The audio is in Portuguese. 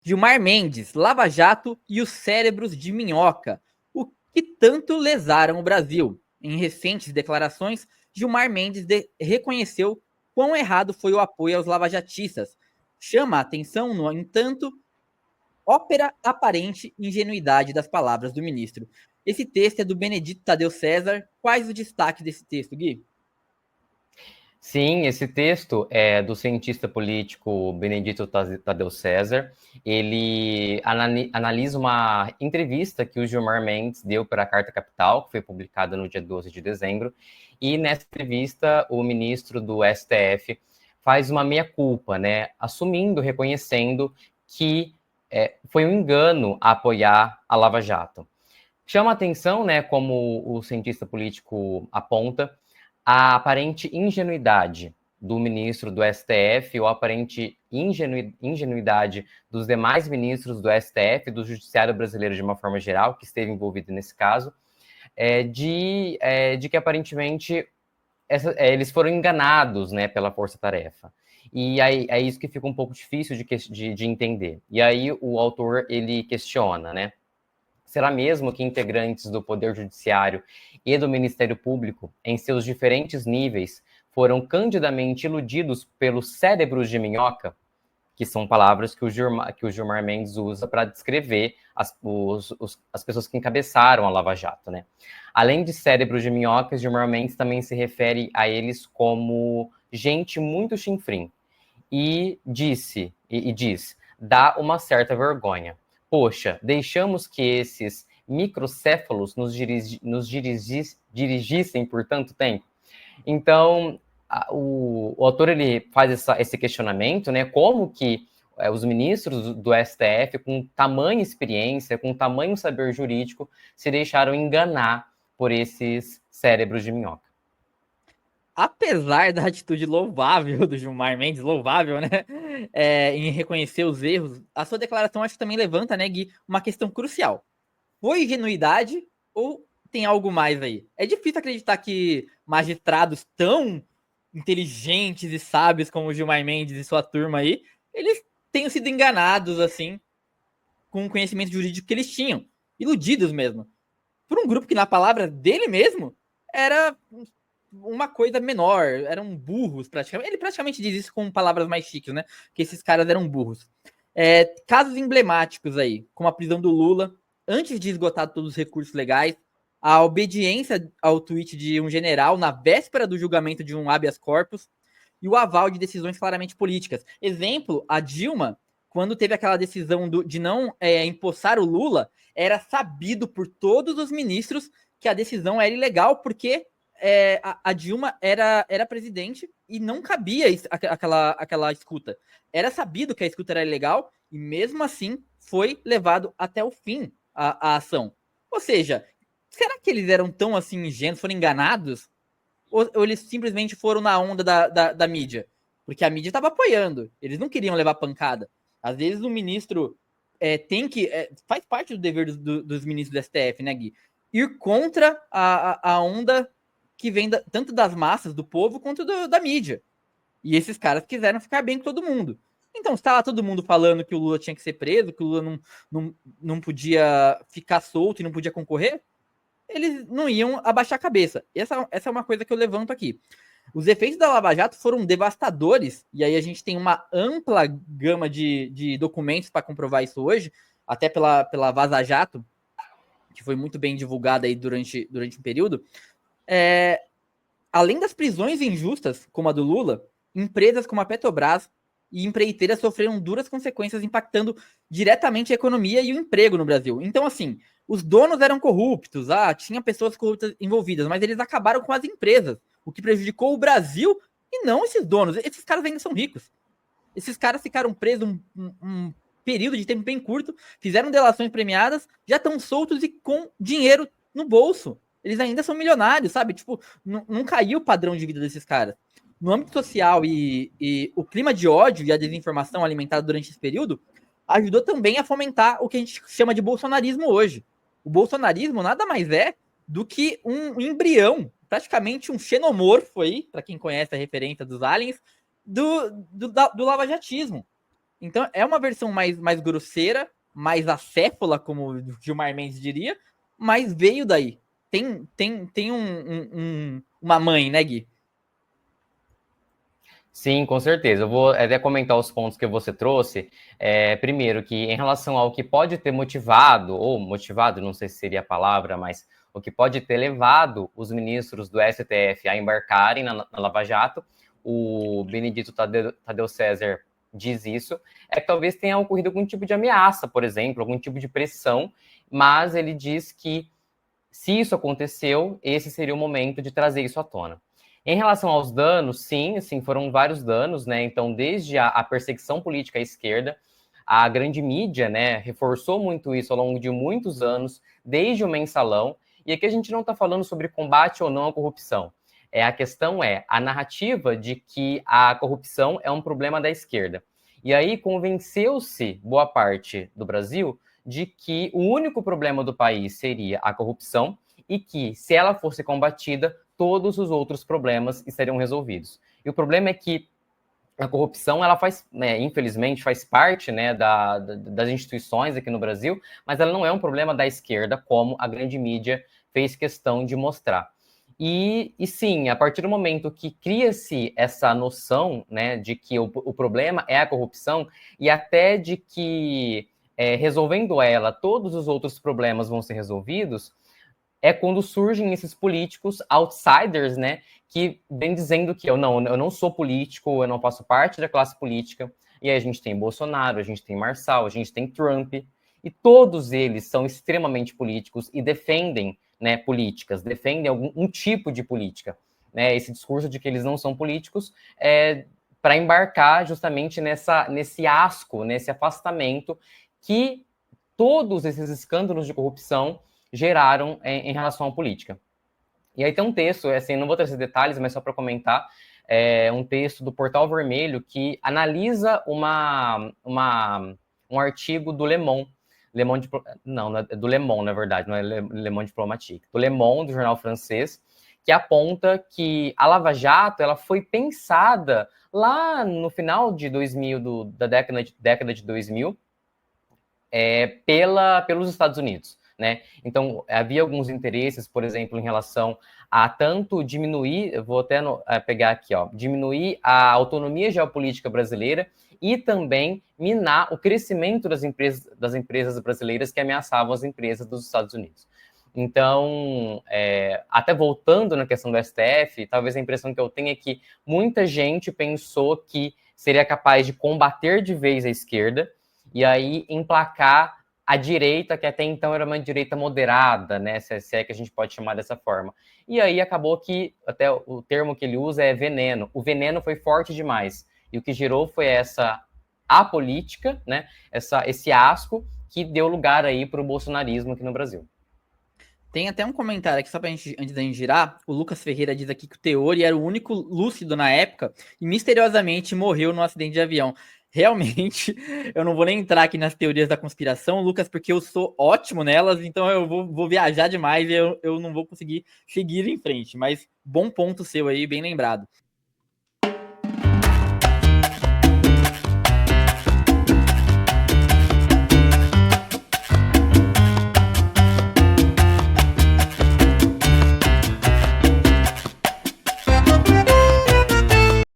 Gilmar Mendes, Lava Jato e os cérebros de minhoca, o que tanto lesaram o Brasil. Em recentes declarações, Gilmar Mendes reconheceu quão errado foi o apoio aos lavajatistas. Chama a atenção, no entanto, ópera aparente ingenuidade das palavras do ministro. Esse texto é do Benedito Tadeu César. Quais os destaques desse texto, Gui? Sim, esse texto é do cientista político Benedito Tadeu César. Ele analisa uma entrevista que o Gilmar Mendes deu para a Carta Capital, que foi publicada no dia 12 de dezembro. E nessa entrevista, o ministro do STF faz uma meia-culpa, né? Assumindo, reconhecendo que foi um engano apoiar a Lava Jato. Chama a atenção, né, como o cientista político aponta, a aparente ingenuidade do ministro do STF ou a aparente ingenuidade dos demais ministros do STF, do Judiciário Brasileiro de uma forma geral, que esteve envolvido nesse caso, de que aparentemente eles foram enganados, né, pela força-tarefa. E aí é isso que fica um pouco difícil de entender. E aí o autor, ele questiona, né? Será mesmo que integrantes do Poder Judiciário e do Ministério Público, em seus diferentes níveis, foram candidamente iludidos pelos cérebros de minhoca? Que são palavras que o Gilmar Mendes usa para descrever as pessoas que encabeçaram a Lava Jato, né? Além de cérebros de minhocas, Gilmar Mendes também se refere a eles como gente muito chinfrim. E diz, dá uma certa vergonha. Poxa, deixamos que esses microcéfalos nos dirigissem por tanto tempo? Então, o autor ele faz esse questionamento, né? Como que os ministros do STF, com tamanha experiência, com tamanho saber jurídico, se deixaram enganar por esses cérebros de minhoca. Apesar da atitude louvável do Gilmar Mendes, louvável, né? Em reconhecer os erros, a sua declaração acho que também levanta, né, Gui, uma questão crucial. Foi ingenuidade ou tem algo mais aí? É difícil acreditar que magistrados tão inteligentes e sábios como o Gilmar Mendes e sua turma aí, eles tenham sido enganados, assim, com o conhecimento jurídico que eles tinham. Iludidos mesmo. Por um grupo que, na palavra dele mesmo, era uma coisa menor, eram burros praticamente. Ele praticamente diz isso com palavras mais chiques, né? Que esses caras eram burros. Casos emblemáticos aí, como a prisão do Lula, antes de esgotar todos os recursos legais, a obediência ao tweet de um general na véspera do julgamento de um habeas corpus e o aval de decisões claramente políticas. Exemplo, a Dilma, quando teve aquela decisão de não empossar o Lula, era sabido por todos os ministros que a decisão era ilegal, porque a Dilma era presidente e não cabia aquela escuta. Era sabido que a escuta era ilegal e mesmo assim foi levado até o fim a ação. Ou seja, será que eles eram tão assim ingênuos, foram enganados? Ou eles simplesmente foram na onda da mídia? Porque a mídia estava apoiando, eles não queriam levar pancada. Às vezes o ministro tem que. Faz parte do dever dos ministros do STF, né, Gui? Ir contra a onda que vem tanto das massas, do povo, quanto da mídia. E esses caras quiseram ficar bem com todo mundo. Então, se tá lá todo mundo falando que o Lula tinha que ser preso, que o Lula não podia ficar solto e não podia concorrer, eles não iam abaixar a cabeça. Essa é uma coisa que eu levanto aqui. Os efeitos da Lava Jato foram devastadores, e aí a gente tem uma ampla gama de documentos para comprovar isso hoje, até pela Vaza Jato, que foi muito bem divulgada aí durante um período. Além das prisões injustas, como a do Lula, empresas como a Petrobras e empreiteiras sofreram duras consequências, impactando diretamente a economia e o emprego no Brasil. Então, assim, os donos eram corruptos, tinha pessoas corruptas envolvidas, mas eles acabaram com as empresas, o que prejudicou o Brasil e não esses donos. Esses caras ainda são ricos. Esses caras ficaram presos um período de tempo bem curto, fizeram delações premiadas, já estão soltos e com dinheiro no bolso. Eles ainda são milionários, sabe? Tipo, não caiu o padrão de vida desses caras. No âmbito social e o clima de ódio e a desinformação alimentada durante esse período ajudou também a fomentar o que a gente chama de bolsonarismo hoje. O bolsonarismo nada mais é do que um embrião, praticamente um xenomorfo aí, para quem conhece a referência dos aliens, do lavajatismo. Então é uma versão mais grosseira, mais acéfala, como o Gilmar Mendes diria, mas veio daí. Tem uma mãe, né, Gui? Sim, com certeza. Eu vou até comentar os pontos que você trouxe. Primeiro, que em relação ao que pode ter motivado, ou motivado, não sei se seria a palavra, mas o que pode ter levado os ministros do STF a embarcarem na Lava Jato, o Benedito Tadeu César diz isso, é que talvez tenha ocorrido algum tipo de ameaça, por exemplo, algum tipo de pressão, mas ele diz que se isso aconteceu, esse seria o momento de trazer isso à tona. Em relação aos danos, sim, assim, foram vários danos, né? Então, desde a perseguição política à esquerda, a grande mídia, né, reforçou muito isso ao longo de muitos anos, desde o mensalão. E aqui a gente não está falando sobre combate ou não à corrupção. A questão é a narrativa de que a corrupção é um problema da esquerda. E aí convenceu-se boa parte do Brasil de que o único problema do país seria a corrupção e que, se ela fosse combatida, todos os outros problemas estariam resolvidos. E o problema é que a corrupção, ela faz, né, infelizmente, faz parte, né, das instituições aqui no Brasil, mas ela não é um problema da esquerda, como a grande mídia fez questão de mostrar. E sim, a partir do momento que cria-se essa noção, né, de que o problema é a corrupção e até de que resolvendo ela, todos os outros problemas vão ser resolvidos, é quando surgem esses políticos outsiders, né, que vem dizendo que eu não sou político, eu não faço parte da classe política. E aí a gente tem Bolsonaro, a gente tem Marçal, a gente tem Trump, e todos eles são extremamente políticos e defendem, né, políticas, defendem um tipo de política. Né, esse discurso de que eles não são políticos é para embarcar justamente nesse asco, nesse afastamento que todos esses escândalos de corrupção geraram em relação à política. E aí tem um texto, assim, não vou trazer detalhes, mas só para comentar, um texto do Portal Vermelho que analisa um artigo do Le Monde, não é do Le Monde, na verdade, não é Le Monde Diplomatique, do Le Monde, do jornal francês, que aponta que a Lava Jato ela foi pensada lá no final de 2000, da década de 2000, pelos Estados Unidos. Né? Então, havia alguns interesses, por exemplo, em relação a tanto diminuir, eu vou até pegar aqui, diminuir a autonomia geopolítica brasileira e também minar o crescimento das empresas brasileiras que ameaçavam as empresas dos Estados Unidos. Então, até voltando na questão do STF, talvez a impressão que eu tenho é que muita gente pensou que seria capaz de combater de vez a esquerda e aí emplacar a direita, que até então era uma direita moderada, né, se é que a gente pode chamar dessa forma. E aí acabou que, até o termo que ele usa é veneno. O veneno foi forte demais. E o que gerou foi essa apolítica, né, esse asco que deu lugar aí para o bolsonarismo aqui no Brasil. Tem até um comentário aqui, só pra gente, antes da gente girar, o Lucas Ferreira diz aqui que o Teori era o único lúcido na época e misteriosamente morreu num acidente de avião. Realmente, eu não vou nem entrar aqui nas teorias da conspiração, Lucas, porque eu sou ótimo nelas, então eu vou viajar demais e eu não vou conseguir seguir em frente. Mas bom ponto seu aí, bem lembrado.